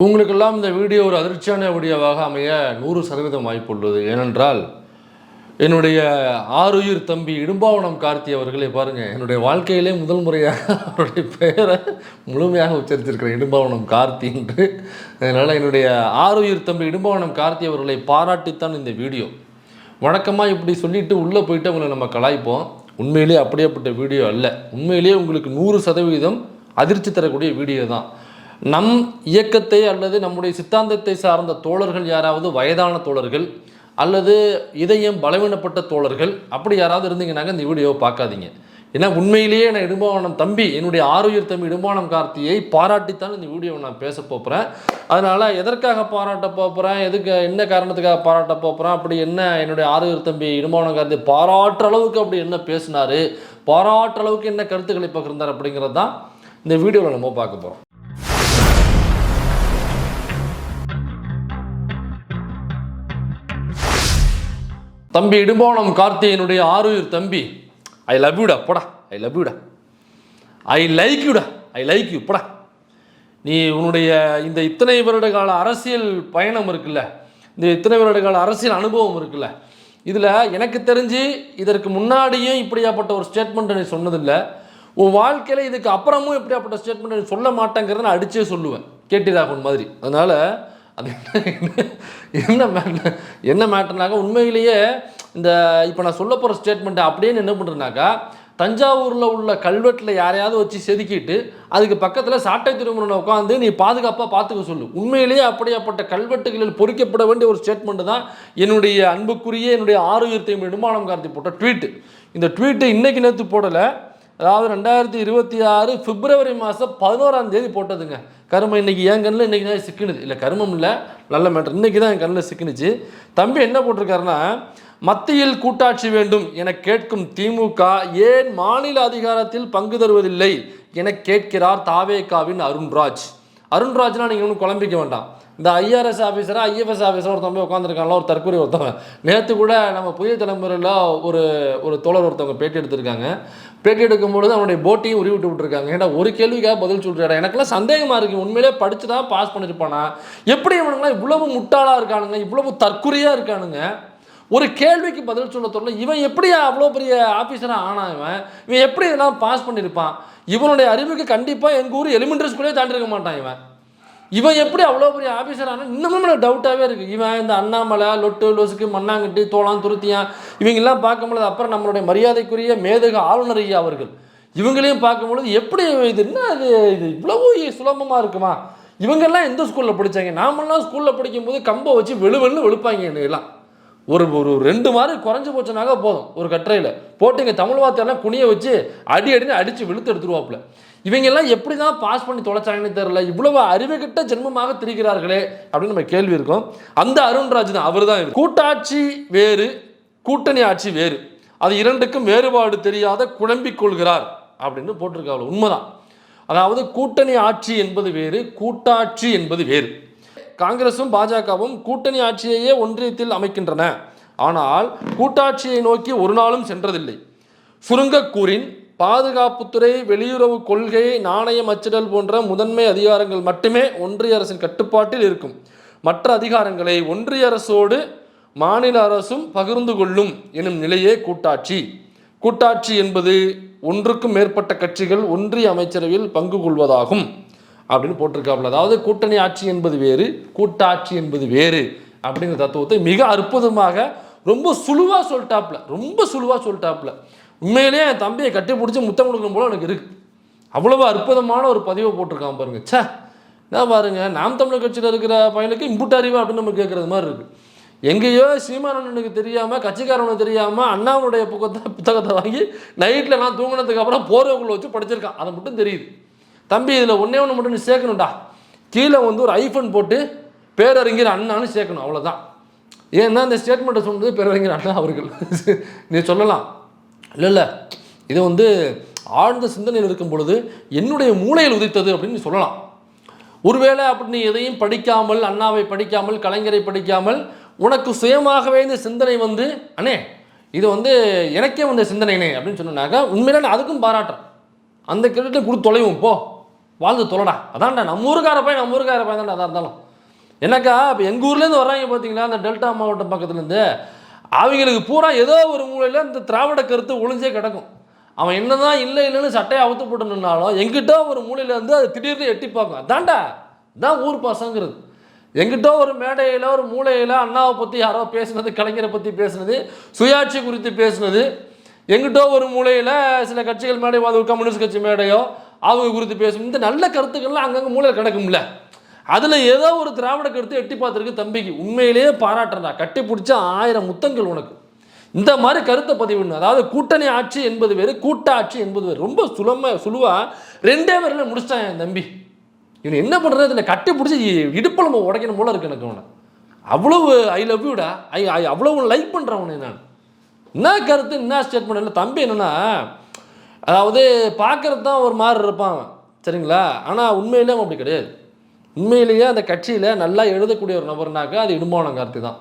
உங்களுக்கெல்லாம் இந்த வீடியோ ஒரு அதிர்ச்சியான வீடியோவாக அமைய 100% வாய்ப்புள்ளது. ஏனென்றால் என்னுடைய ஆருயிர் தம்பி இடும்பாவனம் கார்த்தி அவர்களே பாருங்கள், என்னுடைய வாழ்க்கையிலே முதல் முறையாக அவருடைய பெயரை முழுமையாக உச்சரித்திருக்கிறேன், இடும்பாவனம் கார்த்தி என்று. அதனால் என்னுடைய ஆருயிர் தம்பி இடும்பாவனம் கார்த்தி அவர்களை பாராட்டித்தான் இந்த வீடியோ. வழக்கமாக இப்படி சொல்லிவிட்டு உள்ளே போயிட்டு அவங்களை நம்ம கலாய்ப்போம். உண்மையிலேயே அப்படியேப்பட்ட வீடியோ அல்ல. உண்மையிலேயே உங்களுக்கு 100% அதிர்ச்சி தரக்கூடிய வீடியோ தான். நம் இயக்கத்தை அல்லது நம்முடைய சித்தாந்தத்தை சார்ந்த தோழர்கள் யாராவது, வயதான தோழர்கள் அல்லது இதயம் பலவீனப்பட்ட தோழர்கள் அப்படி யாராவது இருந்தீங்கன்னாங்க இந்த வீடியோவை பார்க்காதீங்க. ஏன்னா உண்மையிலேயே நான் இடும்பாவனம் தம்பி, என்னுடைய ஆருயிர் தம்பி இடும்பாவனம் கார்த்தியை பாராட்டித்தான் இந்த வீடியோவை நான் பேச போகிறேன். அதனால் எதற்காக பாராட்ட போகிறேன், எதுக்கு என்ன காரணத்துக்காக பாராட்ட போகிறேன், அப்படி என்ன என்னுடைய ஆருயிர் தம்பி இடும்பாவனம் கார்த்தி பாராட்டுற அளவுக்கு அப்படி என்ன பேசினார், பாராட்டுற அளவுக்கு என்ன கருத்துக்களை பகிர்ந்தார் அப்படிங்கிறது தான் இந்த வீடியோவில் நம்ம பார்க்க போகிறோம். தம்பி இடும்பாவனம் கார்த்தியினுடைய ஆருயிர் தம்பி, ஐ லவ் யூடா போடா, ஐ லவ் யூடா, ஐ லைக் யூடா, ஐ லைக் யூ போடா. நீ உன்னுடைய இந்த இத்தனை வருட கால அரசியல் பயணம் இருக்குல்ல, இந்த இத்தனை வருட கால அரசியல் அனுபவம் இருக்குல்ல, இதில் எனக்கு தெரிஞ்சு இதற்கு முன்னாடியும் இப்படியாப்பட்ட ஒரு ஸ்டேட்மெண்ட்டை நீ சொன்னதில்லை. உன் வாழ்க்கையில் இதுக்கு அப்புறமும் இப்படியாப்பட்ட ஸ்டேட்மெண்ட்டை நீ சொல்ல மாட்டேங்கிறத நான் அடித்தே சொல்லுவேன், கேட்டிராகன் மாதிரி. அதனால் அது என்ன மேட்டர்னாக்கா, உண்மையிலேயே இந்த இப்போ நான் சொல்ல போகிற ஸ்டேட்மெண்ட்டை அப்படியே என்ன பண்ணுறேன்னாக்கா, தஞ்சாவூரில் உள்ள கல்வெட்டில் யாரையாவது வச்சு செதுக்கிட்டு அதுக்கு பக்கத்தில் சாட்டை திருமுறை உட்காந்து நீ பாதுகாப்பாக பார்த்துக்க சொல்லு. உண்மையிலேயே அப்படியாப்பட்ட கல்வெட்டுகளில் பொறிக்கப்பட வேண்டிய ஒரு ஸ்டேட்மெண்ட்டு தான் என்னுடைய அன்புக்குரிய என்னுடைய ஆருயிர் தம்பி இடும்பாவனம் கார்த்தி போட்ட ட்வீட்டு. இந்த ட்வீட்டு இன்றைக்கி நேற்று போடலை, அதாவது 2026 பிப்ரவரி மாதம் 11ஆம் தேதி போட்டதுங்க. கருமம் இன்றைக்கி என் கண்ணில் இன்றைக்கி தான் சிக்கினுது. இல்லை கருமம் இல்லை, நல்ல மேட்டர், இன்றைக்கி தான் என் கண்ணில் சிக்கினுச்சு. தம்பி என்ன போட்டிருக்காருன்னா, மத்தியில் கூட்டாட்சி வேண்டும் என கேட்கும் திமுக ஏன் மாநில அதிகாரத்தில் பங்கு தருவதில்லை என கேட்கிறார் தாவேகாவின் அருண்ராஜ். அருண்ராஜ்னால் நீங்கள் ஒன்றும் குழம்பிக்க வேண்டாம். இந்த ஐஆர்எஸ் ஆஃபீஸராக ஐஎஃப்எஸ் ஆஃபீஸர் ஒருத்தவங்க உட்காந்துருக்காங்களா, ஒரு தற்கொலை ஒருத்தவங்க. நேற்று கூட நம்ம புதிய தலைமுறையில் ஒரு தோழர் ஒருத்தவங்க பேட்டி எடுத்திருக்காங்க. பேட்டி எடுக்கும்பொழுது அவனுடைய போட்டையும் உருவி விட்டுருக்காங்க. ஏன்னா ஒரு கேள்விக்காக பதில் சொல்கிறாடா. எனக்குலாம் சந்தேகமாக இருக்குது, உண்மையிலே படித்து தான் பாஸ் பண்ணியிருப்பானா, எப்படி இவனுங்களாம் இவ்வளவு முட்டாளாக இருக்கானுங்க, இவ்வளவு தற்குறியாக இருக்கானுங்க, ஒரு கேள்விக்கு பதில் சொல்ல தோணல. இவன் எப்படி அவ்வளோ பெரிய ஆஃபீஸராக ஆனா, இவன் எப்படி இதெல்லாம் பாஸ் பண்ணியிருப்பான், இவனுடைய அறிவுக்கு கண்டிப்பாக எங்கள் ஊர் எலிமெண்ட்ரி ஸ்கூலே தாண்டிருக்க மாட்டான். இவன் எப்படி அவ்வளோ பெரிய ஆஃபீஸர் ஆனால் இன்னமும் எனக்கு டவுட்டாகவே இருக்குது. இவன் இந்த அண்ணாமலை, லொட்டு லொசுக்கு, மண்ணாங்கட்டி, தோளான், துருத்தியான் இவங்கெல்லாம் பார்க்கும்பொழுது, அப்புறம் நம்மளுடைய மரியாதைக்குரிய மேதக ஆளுநர் ஐயா அவர்கள் இவங்களையும் பார்க்கும்பொழுது எப்படி இது என்ன இது இவ்வளவு சுலபமாக இருக்குமா, இவங்கெல்லாம் எந்த ஸ்கூலில் படித்தாங்க, நாமெல்லாம் ஸ்கூலில் படிக்கும்போது கம்பை வச்சு வெளுவென்னு வெளுப்பாங்க. என்னெல்லாம் ஒரு 2 மார்க் குறைஞ்சி போச்சுனாக்க போதும், ஒரு கட்டுரையில் போட்டு இங்கே தமிழ் வார்த்தையெல்லாம் குனிய வச்சு அடின்னு அடித்து வெளுத்து எடுத்துருவாப்புல. இவங்கெல்லாம் எப்படி தான் பாஸ் பண்ணி தொலைச்சாங்கன்னு தெரியல, இவ்வளவு அறிவுகிட்ட ஜென்மமாக திரிகிறார்களே அப்படின்னு நம்ம கேள்வி இருக்கும். அந்த அருண்ராஜ் தான், அவர் தான். கூட்டாட்சி வேறு, கூட்டணி ஆட்சி வேறு, அது இரண்டுக்கும் வேறுபாடு தெரியாத குழம்பிக் கொள்கிறார் அப்படின்னு போட்டிருக்காங்க. உண்மைதான். அதாவது கூட்டணி ஆட்சி என்பது வேறு, கூட்டாட்சி என்பது வேறு. காங்கிரசும் பாஜகவும் கூட்டணி ஆட்சியையே ஒன்றியத்தில் அமைக்கின்றன, ஆனால் கூட்டாட்சியை நோக்கி ஒரு நாளும் சென்றதில்லை. சுருங்கக்கூறின் பாதுகாப்புத்துறை, வெளியுறவு கொள்கை, நாணயம் அச்சிடல் போன்ற முதன்மை அதிகாரங்கள் மட்டுமே ஒன்றிய அரசின் கட்டுப்பாட்டில் இருக்கும். மற்ற அதிகாரங்களை ஒன்றிய அரசோடு மாநில அரசும் பகிர்ந்து கொள்ளும் எனும் நிலையே கூட்டாட்சி. கூட்டாட்சி என்பது ஒன்றுக்கும் மேற்பட்ட கட்சிகள் ஒன்றிய அமைச்சரவையில் பங்கு கொள்வதாகும் அப்படின்னு போட்டிருக்காப்புல. அதாவது கூட்டணி ஆட்சி என்பது வேறு, கூட்டாட்சி என்பது வேறு அப்படிங்கிற தத்துவத்தை மிக அற்புதமாக ரொம்ப சுழுவாக சொல்லிட்டாப்புல. உண்மையிலேயே என் தம்பியை கட்டி பிடிச்சி முத்தம் கொடுக்கும் போல எனக்கு இருக்குது. அவ்வளவு அற்புதமான ஒரு பதிவை போட்டிருக்கான் பாருங்க. என்ன பாருங்க, நாம் தமிழர் கட்சியில் இருக்கிற பையனுக்கு இம்புட்டு அறிவா அப்படின்னு நம்ம கேட்குறது மாதிரி இருக்குது. எங்கேயோ சீமானனுக்கு தெரியாமல், கட்சிக்காரனுக்கு தெரியாமல் அண்ணாவுடைய புத்தகத்தை வாங்கி நைட்டில் நான் தூங்கினதுக்கு அப்புறம் போர்வைக்குள்ளே வச்சு படிச்சிருக்கான். அதை மட்டும் தெரியுது. தம்பி இதில் ஒன்றே ஒன்று மட்டும் நீ சேர்க்கணும்டா, கீழே ஒரு ஐஃபோன் போட்டு பேரறிஞர் அண்ணான்னு சேர்க்கணும், அவ்வளோதான். ஏன்னா இந்த ஸ்டேட்மெண்ட்டை சொன்னது பேரறிஞர் அண்ணா அவர்கள். நீ சொல்லலாம், இல்லை இது ஆழ்ந்த சிந்தனையில் இருக்கும் பொழுது என்னுடைய மூளையில் உதித்தது அப்படின்னு நீ சொல்லலாம். ஒருவேளை அப்படி நீ எதையும் படிக்காமல், அண்ணாவை படிக்காமல், கலைஞரை படிக்காமல், உனக்கு சுயமாகவே இந்த சிந்தனை அண்ணே இது எனக்கே சிந்தனைனே அப்படின்னு சொன்னாக்கா உண்மையில நான் அதுக்கும் பாராட்டுறேன். அந்த கிரெடிட்டை கொடுத்து தொலைவும் போ. வாழ்ந்து தொலைடா, அதான்டா நம்ம ஊருக்கார பையன் தான்டா அதாக இருந்தாலும். என்னக்கா இப்போ எங்கள் ஊர்லேருந்து வர்றாங்க பார்த்தீங்களா, அந்த டெல்டா மாவட்டம் பக்கத்துலேருந்து, அவங்களுக்கு பூரா ஏதோ ஒரு மூலையில் இந்த திராவிட கருத்து ஒளிஞ்சே கிடக்கும். அவன் என்னதான் இல்லைன்னு சட்டையை அவுத்து போட்டு நின்னாலும் எங்கிட்ட ஒரு மூலையிலேருந்து அது திடீர்னு எட்டி பார்க்கும். அதான்டா இதான் ஊர் பாசங்கிறது. எங்கிட்ட ஒரு மேடையில் ஒரு மூலையில் அண்ணாவை பற்றி யாரோ பேசுனது, கலைஞரை பற்றி பேசுனது, சுயாட்சி குறித்து பேசுனது, எங்கிட்ட ஒரு மூலையில் சில கட்சிகள் மேடை, கம்யூனிஸ்ட் கட்சி மேடையோ அவங்க குறித்து பேசும், இந்த நல்ல கருத்துக்கள்லாம் அங்கங்கே மூலையில் கிடக்கும்ல. அதில் ஏதோ ஒரு திராவிட கருத்து எட்டி பார்த்துருக்கு தம்பிக்கு, உண்மையிலேயே பாராட்டுறா, கட்டி பிடிச்ச 1000 முத்தங்கள் உனக்கு. இந்த மாதிரி கருத்தை பதிவுன்னு, அதாவது கூட்டணி ஆட்சி என்பது வேறு, கூட்டாட்சி என்பது வேறு. ரொம்ப சுழுவாக 2 பேரில் முடிச்சிட்டான் என் தம்பி. இவன் என்ன பண்ணுறது, இதில் கட்டி பிடிச்சி இடுப்பில் நம்ம உடைக்கணும் போல இருக்கு எனக்கு. அவனை அவ்வளவு ஐ லவ் யூடா, அவ்வளவு லைக் பண்ணுறவனே நான். என்ன கருத்து, என்ன ஸ்டேட்மெண்ட் இல்லை தம்பி. என்னென்னா, அதாவது பார்க்கறது தான் ஒரு மாதிரி இருப்பான் சரிங்களா, ஆனால் உண்மையிலே அவன் அப்படி கிடையாது. உண்மையிலேயே அந்த கட்சியில் நல்லா எழுதக்கூடிய ஒரு நபர்னாக்கா அது இடும்பாவனம் கார்த்தி தான்.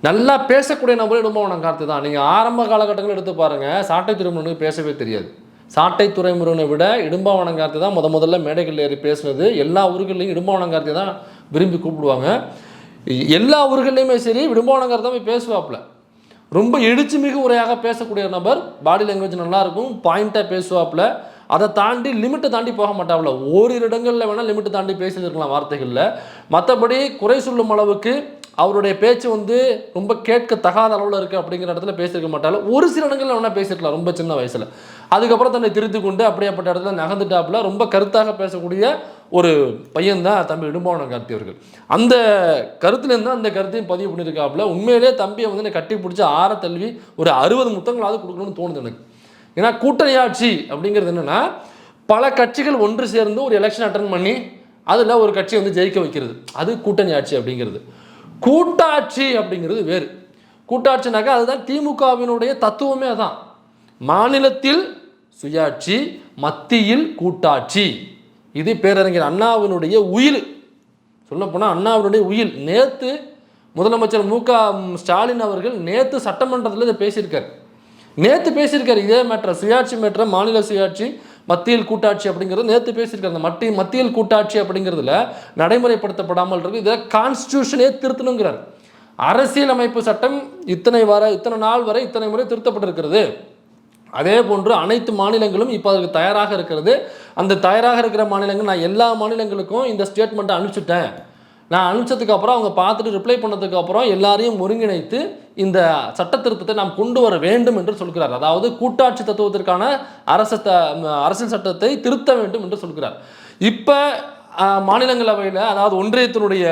நல்லா பேசக்கூடிய நபர் இடும்பாவனம் கார்த்தி தான். நீங்கள் ஆரம்ப காலகட்டங்கள் எடுத்து பாருங்கள், சாட்டை துறைமுருகனுக்கு பேசவே தெரியாது. சாட்டை துறைமுருகனை விட இடும்பாவனம் கார்த்தி தான் முதல்ல மேடைகள் ஏறி பேசுனது. எல்லா ஊர்கள்லையும் இடும்பாவனம் கார்த்தி தான் விரும்பி கூப்பிடுவாங்க. எல்லா ஊர்கள்லையுமே சரி இடும்பாவனம் கார்த்தி தான் போய் பேசுவாப்புல. ரொம்ப எழுச்சி மிகு உரையாக பேசக்கூடிய நபர், பாடி லாங்குவேஜ் நல்லாயிருக்கும், பாயிண்ட்டாக பேசுவாப்புல. அதை தாண்டி லிமிட்டை தாண்டி போக மாட்டாப்புல. ஓரிரு இடங்களில் வேணால் லிமிட்டை தாண்டி பேசியிருக்கலாம் வார்த்தைகளில். மற்றபடி குறை சொல்லும் அளவுக்கு அவருடைய பேச்சு ரொம்ப கேட்க தகாத அளவில் இருக்குது அப்படிங்கிற இடத்துல பேசியிருக்க மாட்டாலும், ஒரு சில இடங்களில் வேணால் பேசியிருக்கலாம் ரொம்ப சின்ன வயசில். அதுக்கப்புறம் தன்னை திருத்தி கொண்டு அப்படியேப்பட்ட இடத்துல நகர்ந்துட்டாப்புல. ரொம்ப கருத்தாக பேசக்கூடிய ஒரு பையன் தான் தம்பி இடும்பாவனம் கார்த்தி அவர்கள். அந்த கருத்துலேருந்து தான் அந்த கருத்தையும் பதிவு பண்ணியிருக்காப்புல. உண்மையிலே தம்பியை கட்டி பிடிச்சி ஆற தழுவி ஒரு 60 முத்தங்களாவது கொடுக்கணும்னு தோணுது எனக்கு. ஏன்னா கூட்டணி ஆட்சி அப்படிங்கிறது என்னென்னா, பல கட்சிகள் ஒன்று சேர்ந்து ஒரு எலெக்ஷன் அட்டன் பண்ணி அதில் ஒரு கட்சி ஜெயிக்க வைக்கிறது, அது கூட்டணி ஆட்சி அப்படிங்கிறது. கூட்டாட்சி அப்படிங்கிறது வேறு. கூட்டாட்சினாக்கா அதுதான் திமுகவினுடைய தத்துவமே. அதான் மாநிலத்தில் சுயாட்சி, மத்தியில் கூட்டாட்சி. இது பேரறிஞர் அண்ணாவினுடைய உயில். சொல்லப்போனால் அண்ணாவினுடைய உயில். நேற்று முதலமைச்சர் ஸ்டாலின் அவர்கள் நேற்று சட்டமன்றத்தில் இதை பேசியிருக்கார். இதே மேட்டர், சுயாட்சி மேட்டர், மாநில சுயாட்சி, மத்தியில் கூட்டாட்சி அப்படிங்கிறது நேற்று பேசியிருக்காரு. அந்த மத்தியில் கூட்டாட்சி அப்படிங்கிறதுல நடைமுறைப்படுத்தப்படாமல் இருக்கு. இதில் கான்ஸ்டியூஷனே திருத்தணுங்கிறார். அரசியலமைப்பு சட்டம் இத்தனை நாள் வரை இத்தனை முறை திருத்தப்பட்டிருக்கிறது. அதே போன்று அனைத்து மாநிலங்களும் இப்போ அதுக்கு தயாராக இருக்கிறது. அந்த தயாராக இருக்கிற மாநிலங்கள், நான் எல்லா மாநிலங்களுக்கும் இந்த ஸ்டேட்மெண்ட்டை அனுப்பிச்சிட்டேன். நான் அனுப்பிச்சதுக்கு அப்புறம் அவங்க பார்த்துட்டு ரிப்ளை பண்ணதுக்கு அப்புறம் எல்லாரையும் ஒருங்கிணைத்து இந்த சட்ட திருத்தத்தை நாம் கொண்டு வர வேண்டும் என்று சொல்கிறார். அதாவது கூட்டாட்சி தத்துவத்திற்கான அரசியல் சட்டத்தை திருத்த வேண்டும் என்று சொல்கிறார். இப்போ மாநிலங்களவையில், அதாவது ஒன்றியத்தினுடைய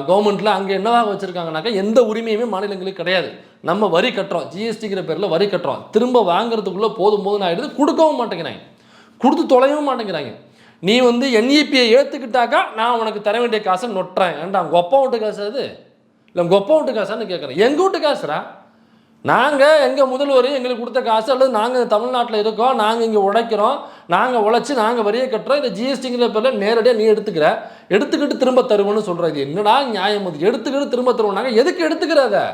கவர்மெண்ட்டில் அங்கே என்னவாக வச்சுருக்காங்கனாக்கா, எந்த உரிமையுமே மாநிலங்களுக்கு கிடையாது. நம்ம வரி கட்டுறோம், ஜிஎஸ்டிங்கிற பேரில் வரி கட்டுறோம், திரும்ப வாங்குறதுக்குள்ளே போதும் ஆகிடுது, கொடுக்கவும் மாட்டேங்கிறாங்க, கொடுத்து தொலைவும் மாட்டேங்கிறாங்க. நீ என்இபியை ஏற்றுக்கிட்டாக்கா நான் உனக்கு தர வேண்டிய காசை நொட்டுறேன். ஏன்டா உங்கள் அப்பா வீட்டு காசு அது, இல்லை உங்கள் அப்பா வீட்டு காசான்னு கேட்குறேன். எங்கள் வீட்டு காசுரா, நாங்கள் எங்கள் முதல்வர் எங்களுக்கு கொடுத்த காசு, அல்லது நாங்கள் தமிழ்நாட்டில் இருக்கோம், நாங்கள் இங்கே உழைக்கிறோம், நாங்கள் உழைச்சி நாங்கள் வரியை கட்டுறோம், இந்த ஜிஎஸ்டிங்கிற பேரில் நேரடியாக நீ எடுத்துக்கிட்டு திரும்ப தருவோன்னு சொல்கிற. இது என்னடா நியாயம்? அது எடுத்துக்கிட்டு திரும்ப தருவோம்னாக்கா எதுக்கு எடுத்துக்கிறத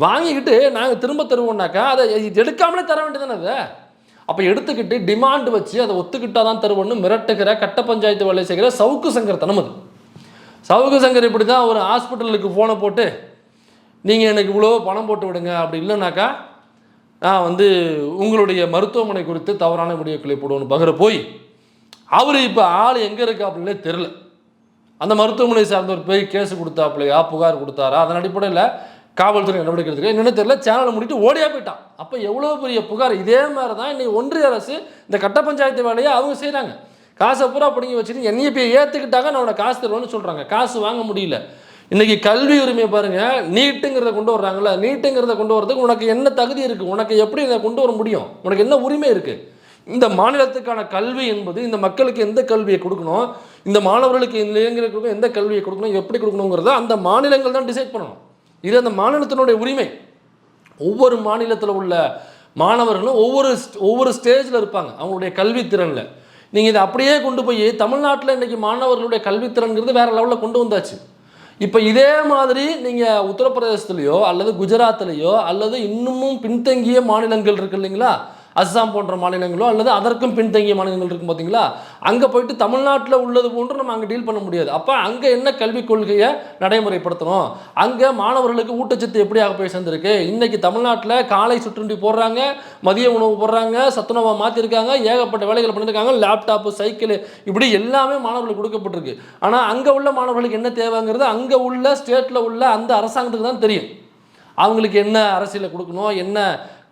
வாங்கிக்கிட்டு நாங்கள் திரும்ப தருவோம்னாக்கா அதை எடுக்காமலே தர வேண்டியதானே அதை. அப்போ எடுத்துக்கிட்டு டிமாண்ட் வச்சு அதை ஒத்துக்கிட்டால் தான் தருவோன்னு மிரட்டுகிற, கட்ட பஞ்சாயத்து வேலை செய்கிற சவுக்கு சங்கர் அது. சவுக்கு சங்கர் இப்படி தான் ஒரு ஹாஸ்பிட்டலுக்கு ஃபோனை போட்டு, நீங்கள் எனக்கு இவ்வளோ பணம் போட்டு விடுங்க, அப்படி இல்லைனாக்கா நான் உங்களுடைய மருத்துவமனை குறித்து தவறான வீடியோக்களை போடுவோன்னு பகிர போய் அவர் இப்போ ஆள் எங்கே இருக்கா அப்படின்னே தெரில. அந்த மருத்துவமனை சார்ந்தவர் போய் கேஸ் கொடுத்தாப்புலையா, புகார் கொடுத்தாரா, அதன் அடிப்படையில் காவல்துறை நடவடிக்கை எடுத்துக்க என்னென்ன தெரியல, சேனலை முடிட்டு ஓடியா போயிட்டான். அப்போ எவ்வளோ பெரிய புகார். இதே மாதிரி தான் இன்னைக்கு ஒன்றிய அரசு இந்த கட்ட பஞ்சாயத்து வேலையை அவங்க செய்கிறாங்க. காசை பூரா பிடிங்கி வச்சுட்டு என்இபியை ஏற்றுக்கிட்டாங்க நான் உனக்கு காசு தருவேன்னு சொல்கிறாங்க. காசு வாங்க முடியல. இன்றைக்கி கல்வி உரிமையை பாருங்கள், நீட்டுங்கிறத கொண்டு வர்றாங்களே, நீட்டுங்கிறத கொண்டு வரதுக்கு உனக்கு என்ன தகுதி இருக்குது, உனக்கு எப்படி இதை கொண்டு வர முடியும், உனக்கு என்ன உரிமை இருக்குது? இந்த மாநிலத்துக்கான கல்வி என்பது இந்த மக்களுக்கு எந்த கல்வியை கொடுக்கணும், இந்த மாணவர்களுக்கு இந்த இளைஞர்களுக்கு எந்த கல்வியை கொடுக்கணும், எப்படி கொடுக்கணுங்கிறத அந்த மாநிலங்கள் தான் டிசைட் பண்ணணும். இது அந்த மாநிலத்தினுடைய உரிமை. ஒவ்வொரு மாநிலத்தில் உள்ள மாணவர்களும் ஒவ்வொரு ஸ்டேஜில் இருப்பாங்க அவங்களுடைய கல்வித்திறனில். நீங்கள் இதை அப்படியே கொண்டு போய் தமிழ்நாட்டில் இன்றைக்கி மாணவர்களுடைய கல்வித்திறன்கிறது வேறு லெவலில் கொண்டு வந்தாச்சு. இப்போ இதே மாதிரி நீங்கள் உத்தரப்பிரதேசத்துலேயோ அல்லது குஜராத்லேயோ அல்லது இன்னமும் பின்தங்கிய மாநிலங்கள் இருக்கு இல்லைங்களா, அஸ்ஸாம் போன்ற மாநிலங்களோ அல்லது அதற்கும் பின்தங்கிய மாநிலங்கள் இருக்கும் பார்த்தீங்களா, அங்கே போயிட்டு தமிழ்நாட்டில் உள்ளது போன்று நம்ம அங்கே டீல் பண்ண முடியாது. அப்போ அங்கே என்ன கல்விக் கொள்கையை நடைமுறைப்படுத்தணும், அங்கே மாணவர்களுக்கு ஊட்டச்சத்து எப்படியாக போய் சேர்ந்துருக்கு, இன்னைக்கு தமிழ்நாட்டில் காலை சுற்றுண்டி போடுறாங்க, மதிய உணவு போடுறாங்க, சத்துணவாக மாற்றிருக்காங்க, ஏகப்பட்ட வேலைகள் பண்ணியிருக்காங்க, லேப்டாப்பு சைக்கிள் இப்படி எல்லாமே மாணவர்களுக்கு கொடுக்கப்பட்டிருக்கு. ஆனால் அங்கே உள்ள மாணவர்களுக்கு என்ன தேவைங்கிறது அங்கே உள்ள ஸ்டேட்டில் உள்ள அந்த அரசாங்கத்துக்கு தான் தெரியும். அவங்களுக்கு என்ன அரசியலை கொடுக்கணும், என்ன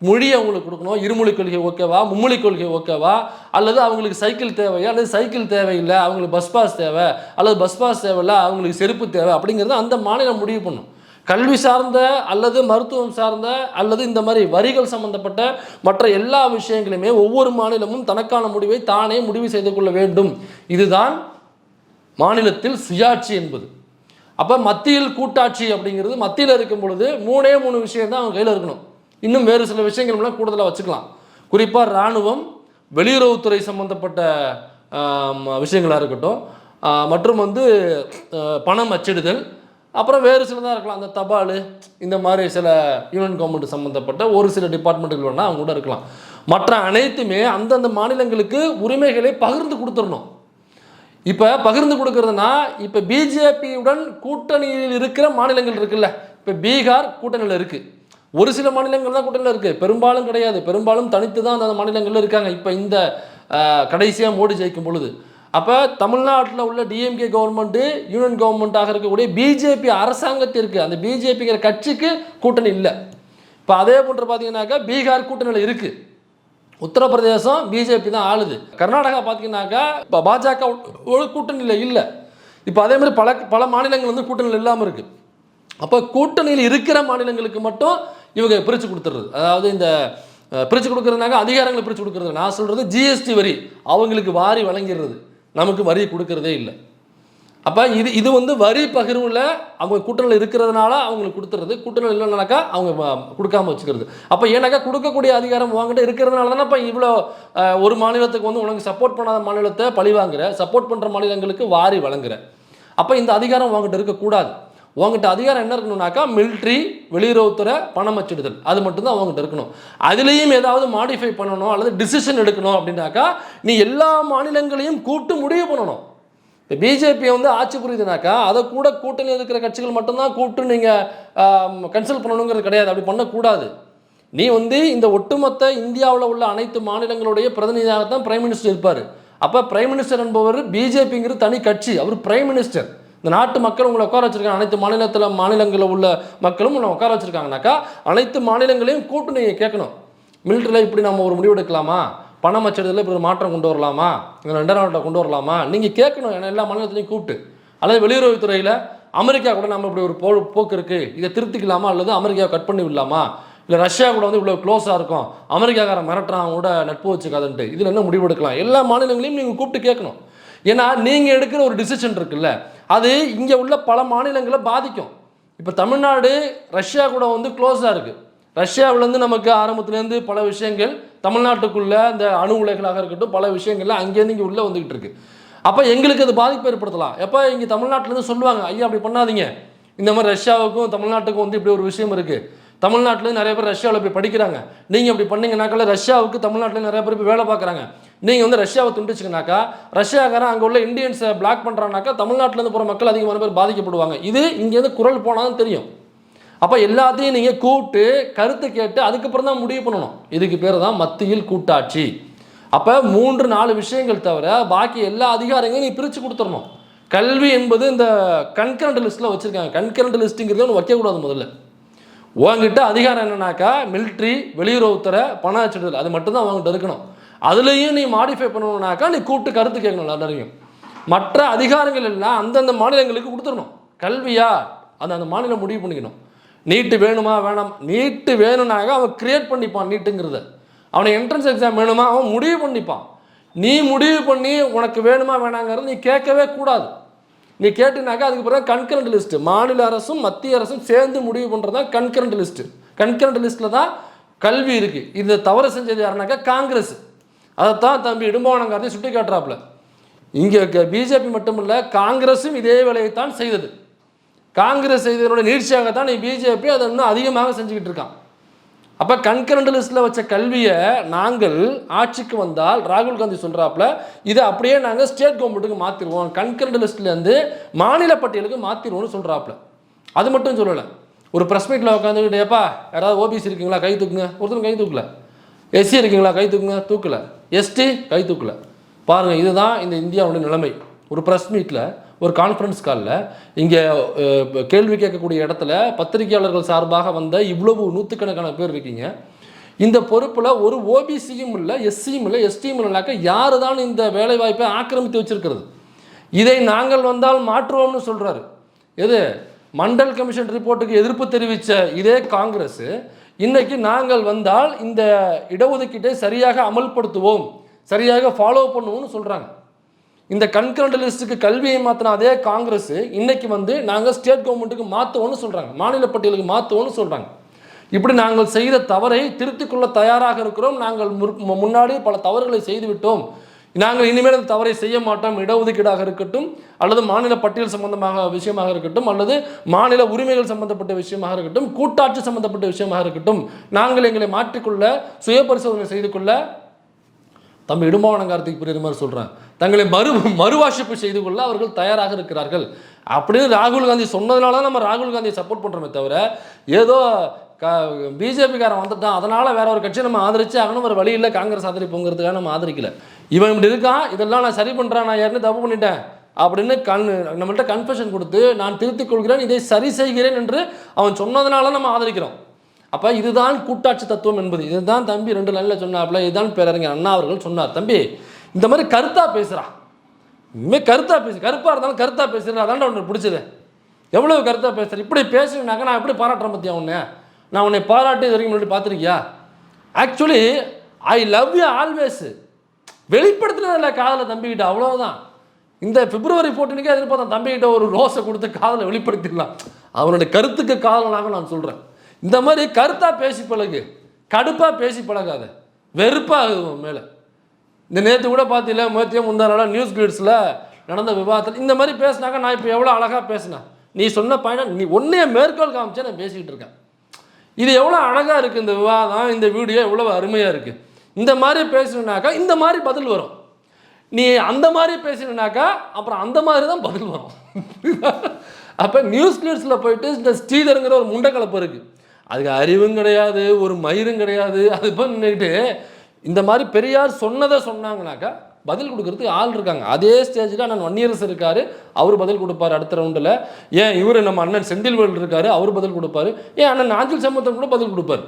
மொழி அவங்களுக்கு கொடுக்கணும், இருமொழி கொள்கை ஓகேவா, மும்மொழி கொள்கை ஓகேவா, அல்லது அவங்களுக்கு சைக்கிள் தேவையா, அல்லது சைக்கிள் தேவையில்லை அவங்களுக்கு பஸ் பாஸ் தேவை, அல்லது பஸ் பாஸ் தேவையில்லை அவங்களுக்கு செருப்பு தேவை, அப்படிங்கிறது அந்த மாநிலம் முடிவு பண்ணும். கல்வி சார்ந்த அல்லது மருத்துவம் சார்ந்த அல்லது இந்த மாதிரி வரிகள் சம்பந்தப்பட்ட மற்ற எல்லா விஷயங்களுமே ஒவ்வொரு மாநிலமும் தனக்கான முடிவை தானே முடிவு செய்து கொள்ள வேண்டும். இதுதான் மாநிலத்தில் சுயாட்சி என்பது. அப்போ மத்தியில் கூட்டாட்சி அப்படிங்கிறது மத்தியில் இருக்கும் பொழுது மூணு விஷயம் தான் அவங்க கையில் இருக்கணும். இன்னும் வேறு சில விஷயங்கள்லாம் கூடுதலாக வச்சுக்கலாம். குறிப்பாக இராணுவம், வெளியுறவுத்துறை சம்பந்தப்பட்ட விஷயங்களாக இருக்கட்டும், மற்றும் பணம் அச்சிடுதல், அப்புறம் வேறு சிலதாக இருக்கலாம். அந்த தபால் இந்த மாதிரி சில யூனியன் கவர்மெண்ட் சம்மந்தப்பட்ட ஒரு சில டிபார்ட்மெண்ட்டுகள் வேணால் அவங்க கூட இருக்கலாம். மற்ற அனைத்துமே அந்தந்த மாநிலங்களுக்கு உரிமைகளை பகிர்ந்து கொடுத்துடணும். இப்போ பகிர்ந்து கொடுக்கறதுனா, இப்போ பிஜேபியுடன் கூட்டணியில் இருக்கிற மாநிலங்கள் இருக்குல்ல, இப்போ பீகார் கூட்டணியில் இருக்குது, ஒரு சில மாநிலங்கள் தான் கூட்டணியில் இருக்குது, பெரும்பாலும் கிடையாது, பெரும்பாலும் தனித்து தான் அந்த மாநிலங்களில் இருக்காங்க. இப்போ இந்த கடைசியாக மோடி ஜெயிக்கும் பொழுது அப்போ தமிழ்நாட்டில் உள்ள டிஎம்கே கவர்மெண்ட்டு யூனியன் கவர்மெண்ட்டாக இருக்கக்கூடிய பிஜேபி அரசாங்கத்திற்கு அந்த பிஜேபிங்கிற கட்சிக்கு கூட்டணி இல்லை. இப்போ அதே போன்று பார்த்தீங்கன்னாக்கா பீகார் கூட்டணியில் இருக்குது, உத்தரப்பிரதேசம் பிஜேபி தான் ஆளுது, கர்நாடகா பார்த்தீங்கன்னாக்கா இப்போ பாஜக ஒரு கூட்டணியில் இல்லை. இப்போ அதே மாதிரி பல மாநிலங்கள் கூட்டணியில் இல்லாமல் இருக்குது. அப்போ கூட்டணியில் இருக்கிற மாநிலங்களுக்கு மட்டும் இவங்க பிரித்து கொடுத்துறது, அதாவது இந்த பிரித்து கொடுக்குறதுனாக்க அதிகாரங்களை பிரித்து கொடுக்குறது. நான் சொல்கிறது ஜிஎஸ்டி வரி அவங்களுக்கு வாரி வழங்கிடுறது, நமக்கு வரி கொடுக்கறதே இல்லை. அப்போ இது வரி பகிர்வில் அவங்க கூட்டணியில் இருக்கிறதுனால அவங்களுக்கு கொடுத்துறது, கூட்டணியில் இல்லைனாக்கா அவங்க கொடுக்காம வச்சுக்கிறது. அப்போ ஏன்னாக்கா கொடுக்கக்கூடிய அதிகாரம் வாங்கிட்டு இருக்கிறதுனால தானே இப்போ இவ்வளோ ஒரு மாநிலத்துக்கு உனக்கு சப்போர்ட் பண்ணாத மாநிலத்தை பழி வாங்குற, சப்போர்ட் பண்ணுற மாநிலங்களுக்கு வாரி வழங்குற. அப்போ இந்த அதிகாரம் வாங்கிட்டு இருக்கக்கூடாது. உங்ககிட்ட அதிகாரம் என்ன இருக்கணும்னாக்கா மிலிட்ரி, வெளியுறவுத்துறை, பணம் அச்சிடுதல், அது மட்டும்தான் அவங்ககிட்ட இருக்கணும். அதுலேயும் ஏதாவது மாடிஃபை பண்ணணும் அல்லது டிசிஷன் எடுக்கணும் அப்படின்னாக்கா நீ எல்லா மாநிலங்களையும் கூப்பிட்டு முடிவு பண்ணணும். இப்போ பிஜேபி ஆட்சி புரியுதுனாக்கா அதை கூட கூட்டணி இருக்கிற கட்சிகள் மட்டும்தான் கூப்பிட்டு நீங்கள் கன்சல்ட் பண்ணணுங்கிறது கிடையாது. அப்படி பண்ணக்கூடாது. நீ இந்த ஒட்டுமொத்த இந்தியாவில் உள்ள அனைத்து மாநிலங்களுடைய பிரதிநிதியாகத்தான் பிரைம் மினிஸ்டர் இருப்பார். அப்போ பிரைம் மினிஸ்டர் என்பவர் பிஜேபிங்கிறது தனி கட்சி, அவர் பிரைம் மினிஸ்டர். இந்த நாட்டு மக்கள் உங்களை உட்கார வச்சுருக்காங்க, அனைத்து மாநிலங்களில் உள்ள மக்களும் உங்களை உட்கார வச்சுருக்காங்கனாக்கா அனைத்து மாநிலங்களையும் கூப்பிட்டு நீங்கள் கேட்கணும். மிலிட்டரியில் இப்படி நம்ம ஒரு முடிவு எடுக்கலாமா, பணம் அச்சிடுதலில் இப்படி ஒரு மாற்றம் கொண்டு வரலாமா, இந்த 2ஆம் நாட்டை கொண்டு வரலாமா, நீங்கள் கேட்கணும் எல்லா மாநிலத்திலையும் கூப்பிட்டு. அல்லது வெளியுறவுத்துறையில் அமெரிக்கா கூட நம்ம இப்படி ஒரு போக்கு இருக்குது, இதை திருத்திக்கலாமா, அல்லது அமெரிக்காவை கட் பண்ணி விடலாமா, இல்லை ரஷ்யா கூட இவ்வளோ க்ளோஸாக இருக்கும், அமெரிக்காக்காரன் மிரட்டுறான் கூட நட்பு வச்சுக்காதுன்ட்டு, இதில் என்ன முடிவு எடுக்கலாம், எல்லா மாநிலங்களையும் நீங்கள் கூப்பிட்டு கேட்கணும். ஏன்னா நீங்கள் எடுக்கிற ஒரு டிசிஷன் இருக்குல்ல, அது இங்கே உள்ள பல மாநிலங்களை பாதிக்கும். இப்போ தமிழ்நாடு ரஷ்யா கூட க்ளோஸாக இருக்குது. ரஷ்யாவிலேருந்து நமக்கு ஆரம்பத்துலேருந்து பல விஷயங்கள் தமிழ்நாட்டுக்குள்ளே இந்த அணு உலைகளாக இருக்கட்டும் பல விஷயங்கள்லாம் அங்கேருந்து இங்கே உள்ளே வந்துக்கிட்டு இருக்குது. அப்போ எங்களுக்கு அது பாதிப்பு ஏற்படுத்தலாம். எப்போ இங்கே தமிழ்நாட்டிலேருந்து சொல்லுவாங்க, ஐயா அப்படி பண்ணாதீங்க, இந்த மாதிரி ரஷ்யாவுக்கும் தமிழ்நாட்டுக்கும் இப்படி ஒரு விஷயம் இருக்குது, தமிழ்நாட்டில் நிறைய பேர் ரஷ்யாவில் போய் படிக்கிறாங்க, நீங்கள் அப்படி பண்ணிங்கனாக்கா ரஷ்யாவுக்கு தமிழ்நாட்டில் நிறைய பேர் போய் வேலை பார்க்குறாங்க, நீங்கள் ரஷ்யாவை துண்டிச்சிங்கனாக்கா ரஷ்யாக்காரன் அங்கே உள்ள இந்தியன்ஸை பிளாக் பண்ணுறாங்கனாக்கா தமிழ்நாட்டிலேருந்து போகிற மக்கள் அதிகமான பேர் பாதிக்கப்படுவாங்க. இது இங்கேருந்து குரல் போனாலும் தெரியும். அப்போ எல்லாத்தையும் நீங்கள் கூப்பிட்டு கருத்து கேட்டு அதுக்கப்புறம் தான் முடிவு பண்ணணும். இதுக்கு பேர் தான் மத்தியில் கூட்டாட்சி. அப்போ 3-4 விஷயங்கள் தவிர பாக்கி எல்லா அதிகாரங்களையும் நீ பிரித்து கொடுத்துடணும். கல்வி என்பது இந்த கன்கரண்ட் லிஸ்ட்டில் வச்சுருக்காங்க. கன்கரண்ட் லிஸ்ட்டுங்கிறது ஒன்று வைக்கக்கூடாது. முதல்ல உங்ககிட்ட அதிகாரம் என்னன்னாக்கா மிலிட்ரி, வெளியுறவுத்துறை, பண அச்சிடுதல், அது மட்டும்தான் அவங்ககிட்ட இருக்கணும். அதுலேயும் நீ மாடிஃபை பண்ணணுன்னாக்கா நீ கூப்பிட்டு கருத்து கேட்கணும் எல்லாரையும். மற்ற அதிகாரங்கள் எல்லாம் அந்தந்த மாநிலங்களுக்கு கொடுத்துடணும். கல்வியா அந்த மாநிலம் முடிவு பண்ணிக்கணும். நீட்டு வேணுமா வேணாம், நீட்டு வேணும்னாக்கா அவன் கிரியேட் பண்ணிப்பான். நீட்டுங்கிறத அவனுக்கு என்ட்ரன்ஸ் எக்ஸாம் வேணுமா அவன் முடிவு பண்ணிப்பான். நீ முடிவு பண்ணி உனக்கு வேணுமா வேணாங்கிறது நீ கேட்கவே கூடாது. நீ கேட்டுனாக்கா அதுக்கு பிறகு கன்கரண்ட் லிஸ்ட்டு, மாநில அரசும் மத்திய அரசும் சேர்ந்து முடிவு பண்ணுறது தான் கன்கரண்ட் லிஸ்ட்டு. கன்கரண்ட் லிஸ்ட்டில் தான் கல்வி இருக்குது. இதை தவறு செஞ்சது யாருனாக்கா காங்கிரஸ். அதைத்தான் தம்பி இடும்பாவனங்காரத்தை சுட்டி காட்டுறாப்புல. இங்கே பிஜேபி மட்டும் இல்லை, காங்கிரஸும் இதே வேலையைத்தான் செய்தது. காங்கிரஸ் செய்ததனுடைய நீட்சியாகத்தான் நீ பிஜேபி அதை இன்னும் அதிகமாக செஞ்சுக்கிட்டு இருக்கான். அப்போ கன்கரண்ட் லிஸ்ட்டில் வச்ச கல்வியை நாங்கள் ஆட்சிக்கு வந்தால் ராகுல் காந்தி சொல்கிறாப்புல இதை அப்படியே நாங்கள் ஸ்டேட் கவர்மெண்ட்டுக்கு மாற்றிடுவோம், கன்கரண்ட் லிஸ்ட்லேருந்து மாநில பட்டியலுக்கு மாற்றிடுவோம்னு சொல்கிறாப்புல. அது மட்டும் சொல்லலை, ஒரு ப்ரெஸ் மீட்டில் உட்காந்துக்கிட்டு ஏப்பா யாராவது ஓபிசி இருக்கீங்களா கை தூக்குங்க, ஒருத்தரும் கை தூக்கல. எஸ்சி இருக்கீங்களா கை தூக்குங்க, தூக்கலை. எஸ்டி கை தூக்கலை. பாருங்கள், இதுதான் இந்த இந்தியாவுடைய நிலைமை. ஒரு ப்ரெஸ் மீட்டில், ஒரு கான்ஃபரன்ஸ் காலில், இங்கே கேள்வி கேட்கக்கூடிய இடத்துல பத்திரிகையாளர்கள் சார்பாக வந்த இவ்வளவு நூற்றுக்கணக்கான பேர் இருக்கீங்க. இந்த பொறுப்பில் ஒரு ஓபிசியும் இல்லை, எஸ்சியும் இல்லை, எஸ்டியும் இல்லைனாக்கா யார் தான் இந்த வேலைவாய்ப்பை ஆக்கிரமித்து வச்சிருக்கிறது? இதை நாங்கள் வந்தால் மாற்றுவோம்னு சொல்கிறாரு. எது மண்டல் கமிஷன் ரிப்போர்ட்டுக்கு எதிர்ப்பு தெரிவித்த இதே காங்கிரஸ் இன்னைக்கு நாங்கள் வந்தால் இந்த இடஒதுக்கீட்டை சரியாக அமல்படுத்துவோம், சரியாக ஃபாலோ பண்ணுவோம்னு சொல்கிறாங்க. இந்த கன்கரண்ட் லிஸ்ட்டுக்கு கல்வியை மாற்றின அதே காங்கிரஸ் இன்னைக்கு வந்து நாங்கள் ஸ்டேட் கவர்மெண்ட்டுக்கு மாற்றுவோம்னு சொல்கிறாங்க, மாநில பட்டியலுக்கு மாற்றுவோம்னு சொல்கிறாங்க. இப்படி நாங்கள் செய்த தவறை திருத்திக் கொள்ள தயாராக இருக்கிறோம், நாங்கள் முன்னாடி பல தவறுகளை செய்துவிட்டோம், நாங்கள் இனிமேல் அந்த தவறை செய்ய மாட்டோம். இடஒதுக்கீடாக இருக்கட்டும், அல்லது மாநில பட்டியல் சம்பந்தமாக விஷயமாக இருக்கட்டும், அல்லது மாநில உரிமைகள் சம்பந்தப்பட்ட விஷயமாக இருக்கட்டும், கூட்டாட்சி சம்பந்தப்பட்ட விஷயமாக இருக்கட்டும், நாங்கள் எங்களை மாற்றிக்கொள்ள, சுய பரிசோதனை செய்து கொள்ள, தம்பி இடும்பாவனம் கார்த்திக் பிரியர் மாதிரி சொல்கிறேன், தங்களை மறுவாசிப்பு செய்து கொள்ள அவர்கள் தயாராக இருக்கிறார்கள் அப்படின்னு ராகுல் காந்தி சொன்னதுனால தான் நம்ம ராகுல் காந்தியை சப்போர்ட் பண்ணுறோமே தவிர, ஏதோ பிஜேபிக்காரன் வந்துட்டான் அதனால் வேற ஒரு கட்சி நம்ம ஆதரிச்சு ஆகணும், ஒரு வழி இல்லை காங்கிரஸ் ஆதரிப்புங்கிறதுக்காக நம்ம ஆதரிக்கல. இவன் இப்படி இருக்கான், இதெல்லாம் நான் சரி பண்ணுறேன், நான் யாருன்னு தப்பு பண்ணிட்டேன் அப்படின்னு நம்மள்கிட்ட கன்ஃபெஷன் கொடுத்து நான் திருத்திக் கொள்கிறேன், இதை சரி செய்கிறேன் என்று அவன் சொன்னதுனால நம்ம ஆதரிக்கிறோம். அப்போ இதுதான் கூட்டாட்சி தத்துவம் என்பது. இதுதான் தம்பி 2 நாளில் சொன்னாப்புல, இதுதான் பேரறிஞர் அண்ணா அவர்கள் சொன்னார். தம்பி இந்த மாதிரி கருத்தாக பேசுகிறான், இனிமேல் கருத்தாக பேசு, கருப்பாக இருந்தாலும் கருத்தாக பேசுகிறேன், அதான்டா உனக்கு பிடிச்சது. எவ்வளோ கருத்தாக பேசுகிறேன், இப்படி பேசுனாக்கா நான் எப்படி பாராட்டுறேன் பற்றியா உன்னை? நான் உன்னை பாராட்டி இது வரைக்கும் முன்னாடி பார்த்துருக்கியா? Actually I love you always வெளிப்படுத்தினதில்ல காதலை தம்பிக்கிட்ட, அவ்வளோதான். இந்த பிப்ரவரி 14 எதிர்பார்த்தேன் தம்பிக்கிட்ட ஒரு ரோஸை கொடுத்து காதலை வெளிப்படுத்திடலாம், அவனுடைய கருத்துக்கு காதலனாக நான் சொல்கிறேன். இந்த மாதிரி கருத்தாக பேசி பழகு, கடுப்பாக பேசி பழகாத, வெறுப்பாகுது மேலே. இந்த நேற்று கூட பார்த்தீங்களா, முந்தானால நியூஸ் கிளிட்ஸில் நடந்த விவாதத்தில் இந்த மாதிரி பேசினாக்க நான் இப்போ எவ்வளோ அழகாக பேசினேன். நீ சொன்ன பயணம் நீ ஒன்றைய மேற்கோள் காமிச்சா நான் பேசிக்கிட்டு இருக்கேன். இது எவ்வளோ அழகாக இருக்குது இந்த விவாதம், இந்த வீடியோ எவ்வளோ அருமையாக இருக்குது. இந்த மாதிரி பேசணுனாக்கா இந்த மாதிரி பதில் வரும், நீ அந்த மாதிரி பேசணுனாக்கா அப்புறம் அந்த மாதிரி தான் பதில் வரும். அப்போ நியூஸ் கிளிட்ஸில் போயிட்டு இந்த ஸ்ரீதருங்கிற ஒரு முண்டக்கலப்பு இருக்குது, அதுக்கு அறிவும் கிடையாது, ஒரு மயிரும் கிடையாது. அது பண்ணிட்டு இந்த மாதிரி பெரியார் சொன்னதை சொன்னாங்கனாக்கா பதில் கொடுக்கறதுக்கு ஆள் இருக்காங்க. அதே ஸ்டேஜில் அண்ணன் வன்னியரசு இருக்காரு, அவர் பதில் கொடுப்பார் அடுத்த ரவுண்டில். ஏன் இவர் நம்ம அண்ணன் செந்தில்வேல் இருக்காரு, அவர் பதில் கொடுப்பாரு. ஏன் அண்ணன் நாஞ்சில் சம்பந்தம் கூட பதில் கொடுப்பார்.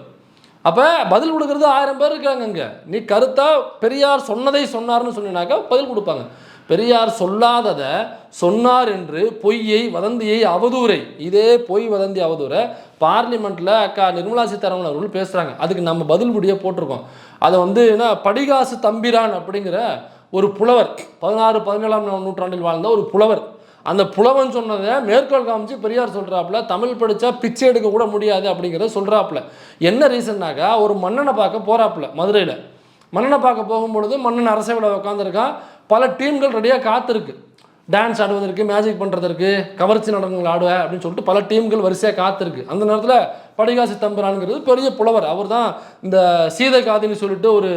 அப்போ பதில் கொடுக்கறது 1000 பேர் இருக்காங்க அங்கே. நீ கருத்தா பெரியார் சொன்னதை சொன்னார்னு சொன்னாக்கா பதில் கொடுப்பாங்க. பெரியார் சொல்லாததை சொன்னார் என்று பொய்யை, வதந்தியை, அவதூறை, இதே பொய் வதந்தி அவதூறை பார்லிமெண்ட்டில் அக்கா நிர்மலா சீதாராமன் அவர்கள் பேசுகிறாங்க. அதுக்கு நம்ம பதில் முடிய போட்டிருக்கோம். அதை வந்து என்ன படிகாசு தம்பிரான் அப்படிங்கிற ஒரு புலவர், 16, 17ஆம் நூற்றாண்டில் வாழ்ந்த ஒரு புலவர், அந்த புலவன் சொன்னதை மேற்கோள் காமிச்சு பெரியார் சொல்கிறாப்புல, தமிழ் படித்தா பிச்சை எடுக்க கூட முடியாது அப்படிங்கிறத சொல்கிறாப்புல. என்ன ரீசன்னாக்கா, ஒரு மன்னனை பார்க்க போகிறாப்புல மதுரையில். மன்னனை பார்க்க போகும்பொழுது மன்னன் அரசவையில் உட்காந்துருக்கான், பல டீம்கள் ரெடியாக காத்திருக்கு, டான்ஸ் ஆடுவதற்கு, மேஜிக் பண்ணுறதற்கு, கவர்ச்சி நடனங்கள் ஆடுவேன் அப்படின்னு சொல்லிட்டு பல டீம்கள் வரிசையாக காத்திருக்கு. அந்த நேரத்தில் படிகாசி தம்பிரான்ங்கிறது பெரிய புலவர், அவர் தான் இந்த சீதை காதின்னு சொல்லிட்டு ஒரு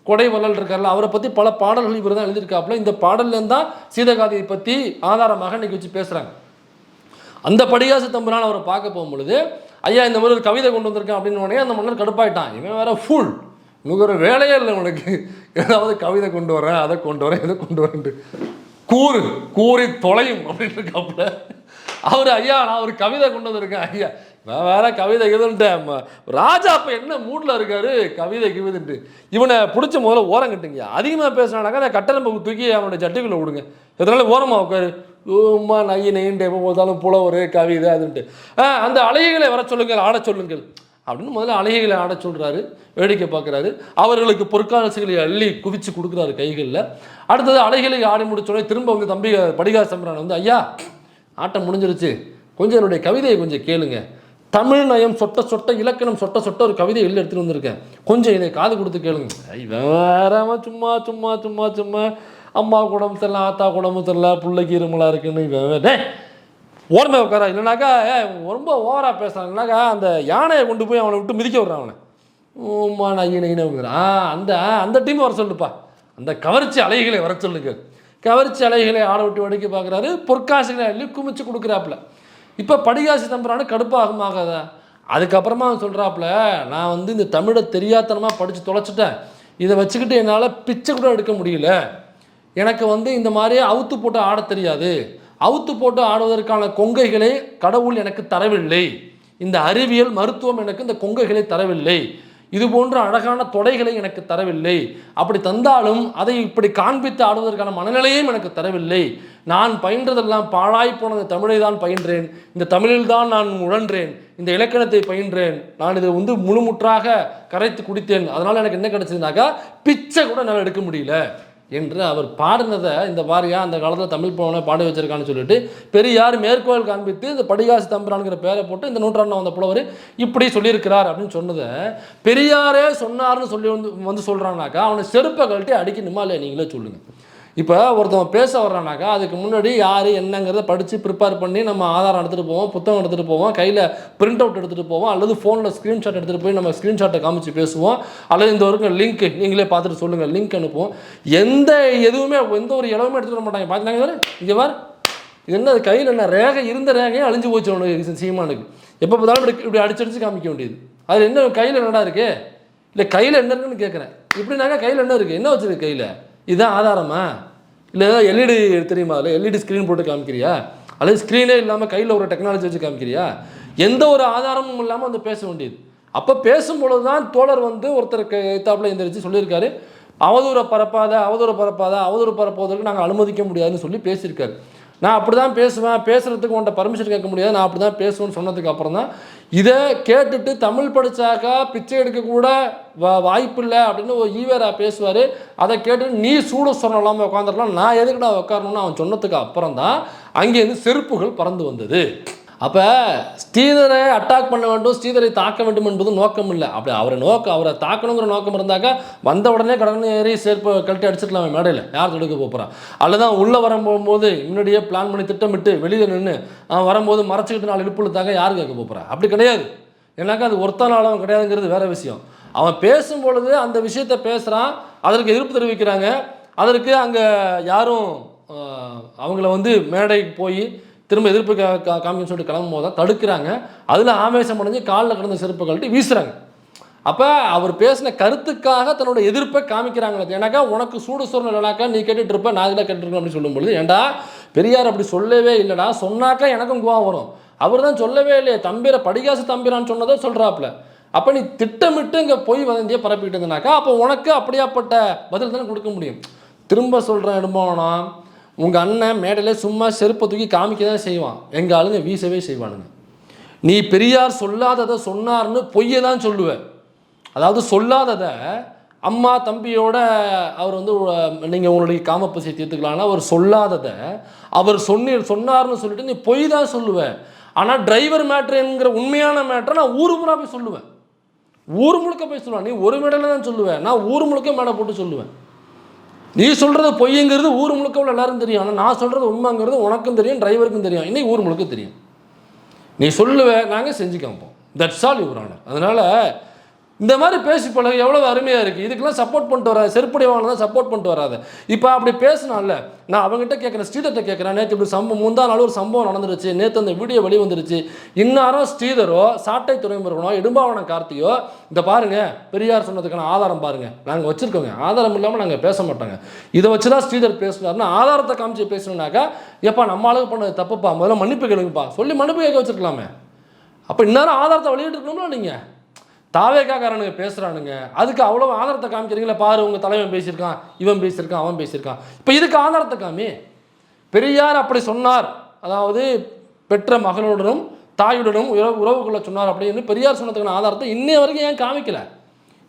கொடை வள்ளல் இருக்கார்ல, அவரை பற்றி பல பாடல்கள் இவர் தான் எழுதியிருக்காப்புல. இந்த பாடல்லேருந்து தான் சீதகாதியை பற்றி ஆதாரமாக இன்றைக்கி வச்சு பேசுகிறாங்க. அந்த படிகாசு தம்பிரான் அவரை பார்க்க போகும்பொழுது, ஐயா இந்த மாதிரி ஒரு கவிதை கொண்டு வந்திருக்கேன் அப்படின்னு உடனே அந்த மன்னர் கடுப்பாயிட்டான். இவன் வேற ஃபுல், இன்னும் ஒரு வேலையே இல்லை உனக்கு, ஏதாவது கவிதை கொண்டு வரேன், அதை கொண்டு வரேன், இதை கொண்டு வரேன்ட்டு கூறி தொலையும் அப்படின்னு இருக்காப்புல. அவர் ஐயா நான் ஒரு கவிதை கொண்டு வந்திருக்கேன், ஐயா நான் வேற கவிதை எதுன்ட்டேன். ராஜா அப்போ என்ன மூடில் இருக்காரு, கவிதை கிவிதுன்ட்டு இவனை பிடிச்ச முதல்ல ஓரம் கட்டுங்க. அதிகமாக பேசினானாக்கா அந்த கட்டணம்பு தூக்கி அவனுடைய சட்டுக்குள்ளே விடுங்க, எதனால ஓரமாக உட்காரு, ஓம்மா நையின்ட்டு எப்போ போதாலும் புலவர் கவிதை அதுன்ட்டு. அந்த அழகிகளை வர சொல்லுங்கள், ஆட சொல்லுங்கள் அப்படின்னு முதல்ல அழகிகளை ஆட சொல்கிறாரு. வேடிக்கை பார்க்குறாரு, அவர்களுக்கு பொற்காலசுகளை அள்ளி குவிச்சு கொடுக்குறாரு கைகளில். அடுத்தது அழகிகளை ஆடி முடிச்சோடனே திரும்ப வந்து தம்பி படிகாசு தம்பிரான் வந்து, ஐயா ஆட்டம் முடிஞ்சிருச்சு, கொஞ்சம் என்னுடைய கவிதையை கொஞ்சம் கேளுங்க, தமிழ் நயம் சொட்ட சொட்ட, இலக்கணம் சொட்ட சொட்ட ஒரு கவிதையை எழுதி எடுத்துகிட்டு வந்திருக்கேன், கொஞ்சம் இதை காது கொடுத்து கேளுங்க. வேறவன் சும்மா சும்மா சும்மா சும்மா அம்மா உடம்பு தெரியல, ஆத்தா உடம்பு தெரியல, பிள்ளைக்கு இருமலாக இருக்குன்னு ஓரமே உட்காரா. இல்லைனாக்கா ரொம்ப ஓவராக பேசுகிறாங்கனாக்கா அந்த யானையை கொண்டு போய் அவனை விட்டு மிதிக்க விட்றான். அவனை ஓமா நையினா அந்த அந்த டீம் வர சொல்லுப்பா, அந்த கவர்ச்சி அலைகளை வர சொல்லுங்க. கவர்ச்சி அலைகளை ஆட விட்டு வடிக்க பார்க்குறாரு, பொற்காசுகளை அள்ளி குமிச்சு கொடுக்குறாப்புல. இப்போ படிகாசி தம்புறானு கடுப்பாகுமாகாதா? அதுக்கப்புறமா அவன் சொல்கிறாப்புல, நான் வந்து இந்த தமிழை தெரியாதனமாக படித்து தொலைச்சிட்டேன், இதை வச்சுக்கிட்டு என்னால் பிச்சை கூட எடுக்க முடியல, எனக்கு வந்து இந்த மாதிரி அவுத்து போட்டு ஆட தெரியாது, அவுத்து போட்டு ஆடுவதற்கான கொங்கைகளை கடவுள் எனக்கு தரவில்லை, இந்த அறிவியல் மருத்துவம் எனக்கு இந்த கொங்கைகளை தரவில்லை, இது போன்ற அழகான தொடைகளை எனக்கு தரவில்லை, அப்படி தந்தாலும் அதை இப்படி காண்பித்து ஆடுவதற்கான மனநிலையும் எனக்கு தரவில்லை, நான் பயின்றதெல்லாம் பாழாய் போனது தமிழை தான் பயின்றேன், இந்த தமிழில் தான் நான் உழன்றேன், இந்த இலக்கணத்தை பயின்றேன், நான் இதை வந்து முழுமுற்றாக கரைத்து குடித்தேன், அதனால் எனக்கு என்ன கிடைச்சதுனாக்கா பிச்சை கூட என்னால் எடுக்க முடியல என்று அவர் பாடினதை இந்த பாரியா அந்த காலத்தில் தமிழ் புலவனை பாட வச்சிருக்கான்னு சொல்லிட்டு பெரியார் மேற்கோள் காண்பித்து இந்த படிகாசி தம்புரான்ங்கிற பேரை போட்டு இந்த நூற்றாண்டு வந்த புலவர் இப்படி சொல்லியிருக்கிறார் அப்படின்னு சொன்னதை பெரியாரே சொன்னார்னு சொல்லி வந்து சொல்கிறாங்கனாக்கா அவனை செருப்பை கழட்டி அடிக்கணுமா இல்லையா நீங்களே சொல்லுங்கள். இப்போ ஒருத்தவங்க பேச வர்றானாக்கா அதுக்கு முன்னாடி யார் என்னங்கிறத படித்து ப்ரிப்பேர் பண்ணி நம்ம ஆதாரம் எடுத்துகிட்டு போவோம், புத்தகம் எடுத்துகிட்டு போவோம், கையில் பிரிண்ட் அவுட் எடுத்துகிட்டு போவோம், அல்லது ஃபோனில் ஸ்க்ரீன்ஷாட் எடுத்துகிட்டு போய் நம்ம ஸ்க்ரீன்ஷாட்டை காமிச்சு பேசுவோம், அல்லது இந்த வரைக்கும் லிங்க் நீங்களே பார்த்துட்டு சொல்லுங்கள் லிங்க் அனுப்புவோம். எதுவுமே எந்த ஒரு இடவுமே எடுத்துகிட்டு வர மாட்டாங்க. பார்த்துட்டாங்க இங்கே வார் இது என்ன கையில் என்ன ரேகை இருந்த ரேகையே அழிஞ்சு போச்சு அவனுக்கு சீமானுக்கு. எப்போ பார்த்தாலும் இப்படி அடிச்சு காமிக்க வேண்டியது. அது என்ன கையில் என்னடா இருக்குது, இல்லை கையில் என்ன இருக்குன்னு கேட்குறேன். இப்படினாக்கா கையில் என்ன இருக்குது, என்ன வச்சுருக்கு கையில், இதுதான் ஆதாரமா, இல்லை ஏதாவது எல்இடி தெரியுமா, இல்லை எல்இடி ஸ்க்ரீன் போட்டு காமிக்கிறியா, அல்லது ஸ்க்ரீனே இல்லாமல் கையில் ஒரு டெக்னாலஜி வச்சு காமிக்கிறியா, எந்த ஒரு ஆதாரமும் இல்லாமல் வந்து பேச வேண்டியது. அப்போ பேசும்பொழுது தான் தோழர் வந்து ஒருத்தருக்கு எத்தாப்பில் எந்திரிச்சு சொல்லியிருக்காரு, அவதூறு பரப்புவதற்கு நாங்கள் அனுமதிக்க முடியாதுன்னு சொல்லி பேசியிருக்காரு. நான் அப்படி தான் பேசுவேன், பேசுகிறதுக்கு உன்ட்ட பர்மிஷன் கேட்க முடியாது, நான் அப்படி தான் பேசுவேன்னு சொன்னதுக்கு அப்புறம் தான் இதை கேட்டுட்டு தமிழ் படித்தாக்கா பிச்சை எடுக்கக்கூட வாய்ப்பு இல்லை அப்படின்னு ஒரு ஈவேரா பேசுவார். அதை கேட்டு நீ சூட சொல்லாமல் உட்காந்துருக்கலாம், நான் எதுக்குடா உட்காரணும்னு அவன் சொன்னதுக்கு அப்புறம் தான் அங்கேருந்து செருப்புகள் பறந்து வந்தது. அப்போ ஸ்ரீதரை அட்டாக் பண்ண வேண்டும், ஸ்ரீதரை தாக்க வேண்டும் என்பது நோக்கம் இல்லை. அப்படி அவரை தாக்கணுங்கிற நோக்கம் இருந்தாக்கா வந்த உடனே கடனை ஏறி சேர்ப்பு கழட்டி அடிச்சிடலாம் மேடையில், யார் தடுக்க போகிறான். அல்லதான் உள்ளே வரும்போது முன்னாடியே பிளான் பண்ணி திட்டமிட்டு வெளியில் நின்று வரும்போது மறைச்சிக்கிட்டு 4 இடுப்புல தாக்க யார் கேட்க போகிறான். அப்படி கிடையாது. ஏன்னாக்கா அது ஒருத்தாலும் கிடையாதுங்கிறது வேற விஷயம். அவன் பேசும்பொழுது அந்த விஷயத்தை பேசுகிறான், அதற்கு எதிர்ப்பு தெரிவிக்கிறாங்க, அதற்கு அங்கே யாரும் அவங்கள வந்து மேடைக்கு போய் திரும்ப எதிர்ப்பு காமிக்கணும்னு சொல்லிட்டு கிளம்பும் போது தான் தடுக்கிறாங்க. அதில் ஆவேசம் அடைஞ்சு காலில் கிடந்த செருப்பு கழட்டி வீசுகிறாங்க. அப்போ அவர் பேசின கருத்துக்காக தன்னோட எதிர்ப்பை காமிக்கிறாங்களே. ஏன்னாக்கா உனக்கு சூடு சொரணை இல்லைனாக்கா நீ கேட்டுட்டு இருப்ப, நான் இதில் கேட்டுருக்கேன் அப்படின்னு சொல்லும்பொழுது, ஏண்டா பெரியார் அப்படி சொல்லவே இல்லைடா, சொன்னாக்கா எனக்கும் கோவம் வரும், அவர் தான் சொல்லவே இல்லையே, தம்பிரை படிகாசு தம்பிரான்னு சொன்னதை சொல்கிறாப்புல, அப்போ நீ திட்டமிட்டு இங்கே போய் வதந்தியை பரப்பிட்டு இருந்தனாக்கா அப்போ உனக்கு அப்படியாப்பட்ட பதில் தானே கொடுக்க முடியும். திரும்ப சொல்கிறேன், எடும்போனா உங்கள் அண்ணன் மேடையிலே சும்மா செருப்பை தூக்கி காமிக்க தான் செய்வான், எங்கள் ஆளுங்க வீசவே செய்வானுங்க. நீ பெரியார் சொல்லாததை சொன்னார்னு பொய்யை தான் சொல்லுவேன். அதாவது சொல்லாததை அம்மா தம்பியோட அவர் வந்து நீங்கள் உங்களுடைய காமப்பசியை தீர்த்துக்கலாம்னா அவர் சொல்லாததை அவர் சொன்னார்னு சொல்லிட்டு நீ பொய் தான் சொல்லுவேன். ஆனால் டிரைவர் மேட்ருங்கிற உண்மையான மேட்ரை நான் ஊர் முறை போய் சொல்லுவேன், ஊர் முழுக்க போய் சொல்லுவேன். நீ ஒரு மேடையில் தான் சொல்லுவேன், நான் ஊர் முழுக்க மேடை போட்டு சொல்லுவேன். நீ சொல்கிறது பொய்ங்கிறது ஊர் முழுக்க உள்ள எல்லாரும் தெரியும், ஆனால் நான் சொல்கிறது உண்மைங்கிறது உனக்கும் தெரியும், டிரைவருக்கும் தெரியும், இன்னைக்கு ஊர் முழுக்க தெரியும். நீ சொல்லுவேன், நாங்கள் செஞ்சு காமிப்போம், தட்ஸ் ஆல் யுவர் ஆனர். அதனால் இந்த மாதிரி பேசி பழக எவ்வளோ அருமையாக இருக்குது. இதுக்கெல்லாம் சப்போர்ட் பண்ணிட்டு வராது, செருப்படி வாங்கினா தான் சப்போர்ட் பண்ணிட்டு வராது. இப்போ அப்படி பேசினால நான் அவங்ககிட்ட கேட்குறேன், ஸ்ரீதர்கிட்ட கேட்குறேன், நேற்று இப்படி முந்தா நாள் ஒரு சம்பவம் நடந்துருச்சு, நேற்று அந்த வீடியோ வெளி வந்துருச்சு, இன்னாரும் ஸ்ரீதரோ சாட்டை துறைமுருகனோ இடும்பாவனம் கார்த்தியோ இந்த பாருங்கள் பெரியார் சொன்னதுக்கான ஆதாரம் பாருங்கள் நாங்கள் வச்சுருக்கோங்க, ஆதாரம் இல்லாமல் நாங்கள் பேச மாட்டோங்க, இதை வச்சு தான் ஸ்ரீதர் பேசினார்னா ஆதாரத்தை காமிச்சு பேசணுன்னாக்கா எப்பா நம்ம ஆளுக்கு பண்ணது தப்புப்பா, முதல்ல மன்னிப்பு கேளுங்கப்பா சொல்லி மன்னிப்பு கேட்க வச்சுருக்கலாமே. அப்போ இந்நேரம் ஆதாரத்தை வெளியிட்டுருக்கணும்ல. நீங்கள் தாவேக்காரனுங்க பேசுகிறானுங்க, அதுக்கு அவ்வளோ ஆதாரத்தை காமிக்கிறீங்களா, பாரு உங்கள் தலைவன் பேசியிருக்கான், இவன் பேசியிருக்கான், அவன் பேசியிருக்கான், இப்போ இதுக்கு ஆதாரத்தை காமி. பெரியார் அப்படி சொன்னார், அதாவது பெற்ற மகனுடனும் தாயுடனும் உறவுக்குள்ள சொன்னார் அப்படின்னு பெரியார் சொன்னதுக்கான ஆதாரத்தை இன்னைய வரைக்கும் ஏன் காமிக்கல?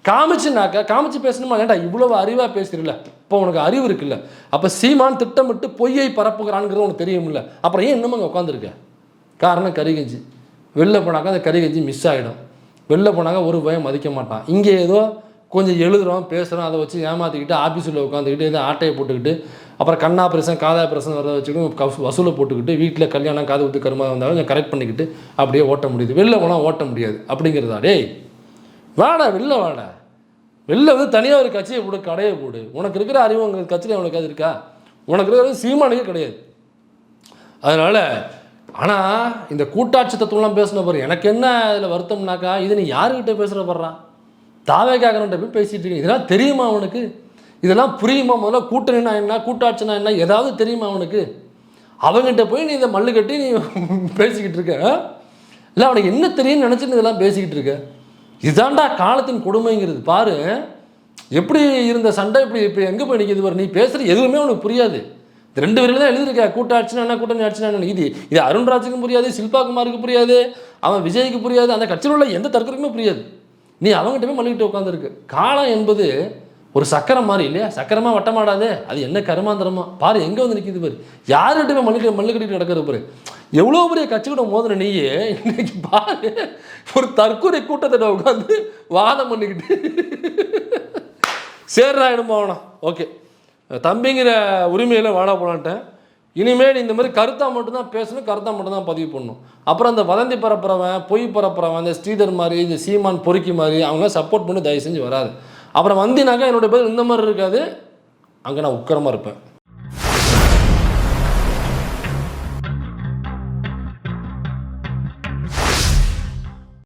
காமிச்சுனாக்கா காமிச்சு பேசணுமா? ஏன்டா இவ்வளவு அறிவாக பேசுறீல்ல, இப்போ உனக்கு அறிவு இருக்குல்ல, அப்போ சீமான் திட்டமிட்டு பொய்யை பரப்புகிறான்ங்கிறது உனக்கு தெரியும்ல, அப்புறம் ஏன் இன்னும் அங்கே உட்காந்துருக்க? காரணம் கரிகஞ்சி. வெளில போனாக்கா அந்த கரிகஞ்சி மிஸ் ஆகிடும், வெளில போனாங்க ஒரு பயம் மதிக்க மாட்டான். இங்கே ஏதோ கொஞ்சம் எழுதுகிறோம் பேசுகிறோம், அதை வச்சு ஏமாற்றிக்கிட்டு ஆஃபீஸில் உட்காந்துக்கிட்டு ஏதோ ஆட்டையை போட்டுக்கிட்டு அப்புறம் கண்ணா பிரசன் காதா பிரசன் வரதை வச்சுக்கிட்டு வசூலை போட்டுக்கிட்டு வீட்டில் கல்யாணம் காது ஊற்று கருமா வந்தாலும் கொஞ்சம் கரெக்ட் பண்ணிக்கிட்டு அப்படியே ஓட்ட முடியுது, வெளில போனால் ஓட்ட முடியாது அப்படிங்கிறதா? டேய் வாடா வெளில வந்து தனியாக ஒரு கட்சியை போடு, கடையை போடு. உனக்கு இருக்கிற அறிவு உங்கள் கட்சியில் அவனுக்கு அது இருக்கா? உனக்கு இருக்கிறது சீமானுக்கே கிடையாது. அதனால் ஆனால் இந்த கூட்டாட்சி தத்துவம்லாம் பேசின பாரு, எனக்கு என்ன இதில் வருத்தம்னாக்கா, இது நீ யாருக்கிட்ட பேசுகிற படுறான்? தாவேக்காரன்ட்ட போய் பேசிகிட்டு இருக்கேன். இதெல்லாம் தெரியுமா அவனுக்கு? இதெல்லாம் புரியுமா? முதல்ல கூட்டணினா என்ன, கூட்டாட்சினா என்ன, ஏதாவது தெரியுமா அவனுக்கு? அவங்ககிட்ட போய் நீ இதை மல்லு கட்டி நீ பேசிக்கிட்டு இருக்க. இல்லை அவனுக்கு என்ன தெரியும்னு நினச்சின்னு இதெல்லாம் பேசிக்கிட்டு இருக்க. இதாண்டா காலத்தின் கொடுமைங்கிறது. பாரு எப்படி இருந்த சண்டை இப்படி இப்போ எங்கே போய் நிற்கிது பாரு. நீ பேசுகிற எதுவுமே அவனுக்கு புரியாது. இது 2 பேரில் தான் எழுதியிருக்க. கூட்டாட்சினா என்ன, கூட்டணி ஆட்சினா என்ன. இது அருண்ராஜுக்கும் புரியாது, சில்பாகுமாருக்கு புரியாது, அவன் விஜய்க்கு புரியாது, அந்த கட்சியில் உள்ள எந்த தர்க்கருக்குமே புரியாது. நீ அவங்ககிட்ட போய் மல்லிகிட்டு உட்காந்துருக்கு. காலம் என்பது ஒரு சக்கரம் மாதிரி இல்லையா? சக்கரமாக வட்டமாடாது, அது என்ன கருமாந்திரமா பாரு எங்கே வந்து நிற்கிது பாரு. யார்கிட்ட போய் மல்லு கட்டிட்டு கிடக்கிறது பாரு. எவ்வளோ பெரிய கட்சி கூட மோதின நீயே இன்னைக்கு பாரு ஒரு தற்கொலை கூட்டத்தை உட்காந்து வாதம் பண்ணிக்கிட்டு சேர்றாயிடும் போகணும். ஓகே தம்பிங்கிற உரிமையில் வாடா போலான்ட்டேன். இனிமேல் இந்த மாதிரி கருத்தாக மட்டும்தான் பேசணும், கருத்தாக மட்டும்தான் பதிவு பண்ணணும். அப்புறம் அந்த வதந்தி பரப்புறவன், பொய் பரப்புறவன், இந்த ஸ்ரீதர் மாதிரி, இந்த சீமான் பொறுக்கி மாதிரி அவங்க சப்போர்ட் பண்ணி தயவு செஞ்சு வராது. அப்புறம் வந்தினாக்கா என்னோடய பேர் இந்த மாதிரி இருக்காது, அங்கே நான் உக்கரமாக இருப்பேன்.